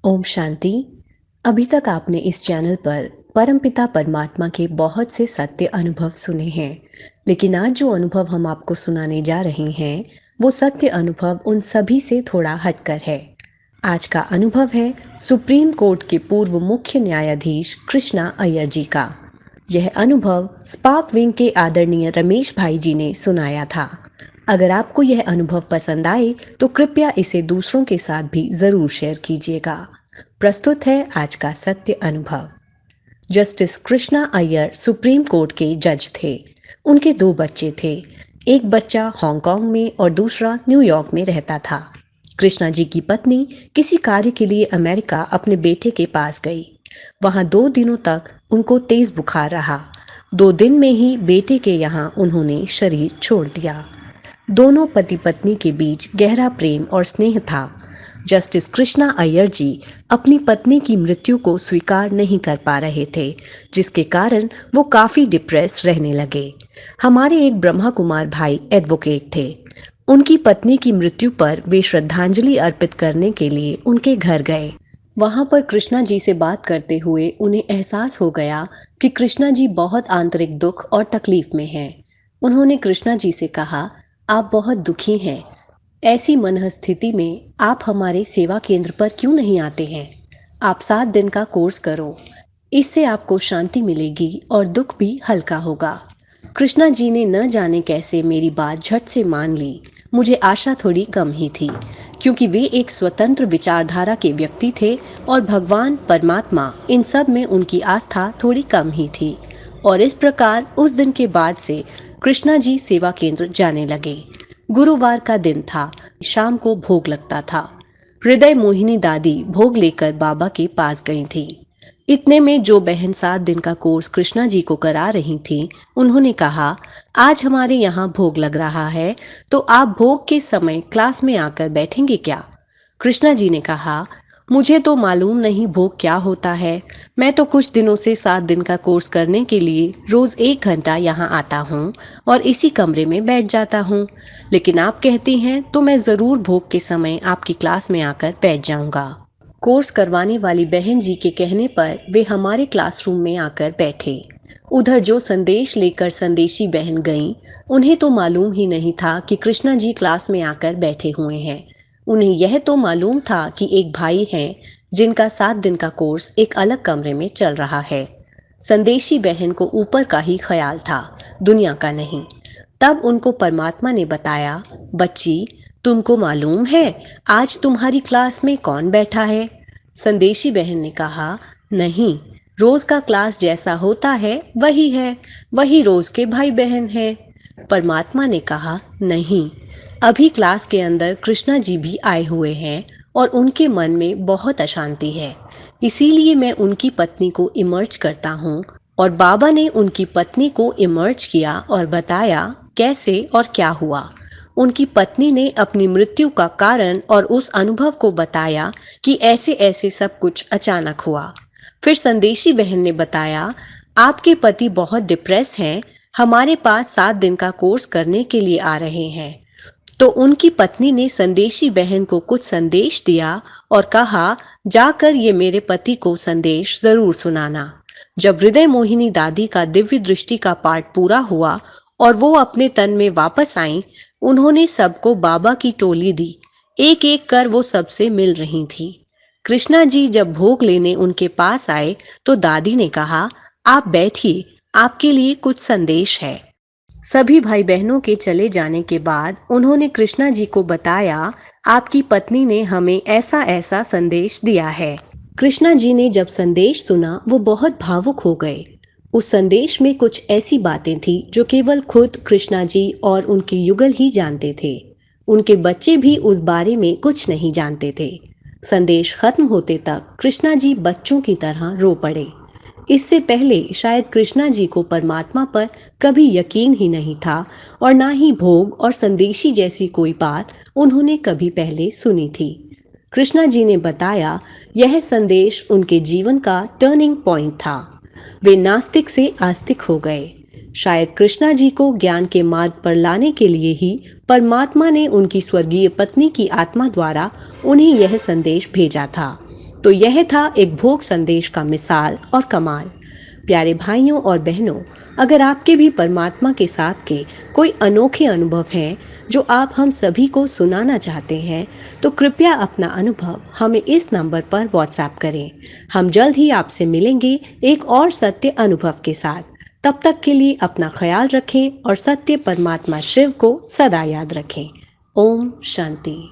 ओम शांति। अभी तक आपने इस चैनल पर परमपिता परमात्मा के बहुत से सत्य अनुभव सुने हैं, लेकिन आज जो अनुभव हम आपको सुनाने जा रहे हैं वो सत्य अनुभव उन सभी से थोड़ा हटकर है। आज का अनुभव है सुप्रीम कोर्ट के पूर्व मुख्य न्यायाधीश कृष्णा अय्यर जी का। यह अनुभव स्पार्क विंग के आदरणीय रमेश भाई जी ने सुनाया था। अगर आपको यह अनुभव पसंद आए तो कृपया इसे दूसरों के साथ भी जरूर शेयर कीजिएगा। प्रस्तुत है आज का सत्य अनुभव। Justice Krishna Iyer supreme court के जज थे। उनके दो बच्चे थे। एक बच्चा हांगकांग में और दूसरा न्यूयॉर्क में रहता था। कृष्णा जी की पत्नी किसी कार्य के लिए अमेरिका अपने बेटे के पास गई। वहां 2 दिनों तक उनको तेज बुखार रहा। 2 दिन में ही बेटे के यहाँ उन्होंने शरीर छोड़ दिया। दोनों पति पत्नी के बीच गहरा प्रेम और स्नेह था। जस्टिस कृष्णा अय्यर जी अपनी पत्नी की मृत्यु को स्वीकार नहीं कर पा रहे थे, जिसके कारण वो काफी डिप्रेस रहने लगे। हमारे एक ब्रह्मा कुमार भाई एडवोकेट थे। उनकी पत्नी की मृत्यु पर वे श्रद्धांजलि अर्पित करने के लिए उनके घर गए। वहां पर कृष्णा जी से बात करते हुए उन्हें एहसास हो गया कि कृष्णा जी बहुत आंतरिक दुख और तकलीफ में हैं। उन्होंने कृष्णा जी से कहा, आप बहुत दुखी हैं। ऐसी मनःस्थिति में आप हमारे सेवा केंद्र पर क्यों नहीं आते हैं? आप 7 दिन का कोर्स करो। इससे आपको शांति मिलेगी और दुख भी हल्का होगा। कृष्णा जी ने न जाने कैसे मेरी बात झट से मान ली। मुझे आशा थोड़ी कम ही थी, क्योंकि वे एक स्वतंत्र विचारधारा के व्यक्ति थे और भगवान परमात्मा इन सब में उनकी आस्था थोड़ी कम ही थी। और इस प्रकार उस दिन के बाद से कृष्णा जी सेवा केंद्र जाने लगे। गुरुवार का दिन था। शाम को भोग लगता था। हृदय मोहिनी दादी भोग लेकर बाबा के पास गई थी। इतने में जो बहन 7 दिन का कोर्स कृष्णा जी को करा रही थी, उन्होंने कहा, आज हमारे यहाँ भोग लग रहा है, तो आप भोग के समय क्लास में आकर बैठेंगे क्या? कृष्णा जी ने कहा, मुझे तो मालूम नहीं भोग क्या होता है। मैं तो कुछ दिनों से 7 दिन का कोर्स करने के लिए रोज 1 घंटा यहाँ आता हूँ और इसी कमरे में बैठ जाता हूँ, लेकिन आप कहती हैं तो मैं जरूर भोग के समय आपकी क्लास में आकर बैठ जाऊंगा। कोर्स करवाने वाली बहन जी के कहने पर वे हमारे क्लासरूम में आकर बैठे। उधर जो संदेश लेकर संदेशी बहन गईं, उन्हें तो मालूम ही नहीं था कि कृष्णा जी क्लास में आकर बैठे हुए हैं। उन्हें यह तो मालूम था कि एक भाई हैं जिनका 7 दिन का कोर्स एक अलग कमरे में चल रहा है। संदेशी बहन को ऊपर का ही ख्याल था, दुनिया का नहीं। तब उनको परमात्मा ने बताया, बच्ची, तुमको मालूम है आज तुम्हारी क्लास में कौन बैठा है? संदेशी बहन ने कहा, नहीं, रोज का क्लास जैसा होता है वही है, वही रोज के भाई बहन हैं। परमात्मा ने कहा, नहीं, अभी क्लास के अंदर कृष्णा जी भी आए हुए हैं और उनके मन में बहुत अशांति है, इसीलिए मैं उनकी पत्नी को इमर्ज करता हूँ। और बाबा ने उनकी पत्नी को इमर्ज किया और बताया कैसे और क्या हुआ। उनकी पत्नी ने अपनी मृत्यु का कारण और उस अनुभव को बताया कि ऐसे ऐसे सब कुछ अचानक हुआ। फिर संदेशी बहन ने बताया, आपके पति बहुत डिप्रेस हैं, हमारे पास 7 दिन का कोर्स करने के लिए आ रहे हैं। तो उनकी पत्नी ने संदेशी बहन को कुछ संदेश दिया और कहा, जाकर ये मेरे पति को संदेश जरूर सुनाना। जब हृदय मोहिनी दादी का दिव्य दृष्टि का पाठ पूरा हुआ और वो अपने तन में वापस आईं, उन्होंने सबको बाबा की टोली दी। एक एक कर वो सबसे मिल रही थी। कृष्णा जी जब भोग लेने उनके पास आए तो दादी ने कहा, आप बैठिए, आपके लिए कुछ संदेश है। सभी भाई बहनों के चले जाने के बाद उन्होंने कृष्णा जी को बताया, आपकी पत्नी ने हमें ऐसा ऐसा संदेश दिया है। कृष्णा जी ने जब संदेश सुना वो बहुत भावुक हो गए। उस संदेश में कुछ ऐसी बातें थी जो केवल खुद कृष्णा जी और उनके युगल ही जानते थे। उनके बच्चे भी उस बारे में कुछ नहीं जानते थे। संदेश खत्म होते तक कृष्णा जी बच्चों की तरह रो पड़े। इससे पहले शायद कृष्णा जी को परमात्मा पर कभी यकीन ही नहीं था और ना ही भोग और संदेशी जैसी कोई बात उन्होंने कभी पहले सुनी थी। कृष्णा जी ने बताया, यह संदेश उनके जीवन का टर्निंग पॉइंट था। वे नास्तिक से आस्तिक हो गए। शायद कृष्णा जी को ज्ञान के मार्ग पर लाने के लिए ही परमात्मा ने उनकी स्वर्गीय पत्नी की आत्मा द्वारा उन्हें यह संदेश भेजा था। तो यह था एक भोग संदेश का मिसाल और कमाल। प्यारे भाइयों और बहनों, अगर आपके भी परमात्मा के साथ के कोई अनोखे अनुभव हैं जो आप हम सभी को सुनाना चाहते हैं, तो कृपया अपना अनुभव हमें इस नंबर पर व्हाट्सएप करें। हम जल्द ही आपसे मिलेंगे एक और सत्य अनुभव के साथ। तब तक के लिए अपना ख्याल रखें और सत्य परमात्मा शिव को सदा याद रखें। ओम शांति।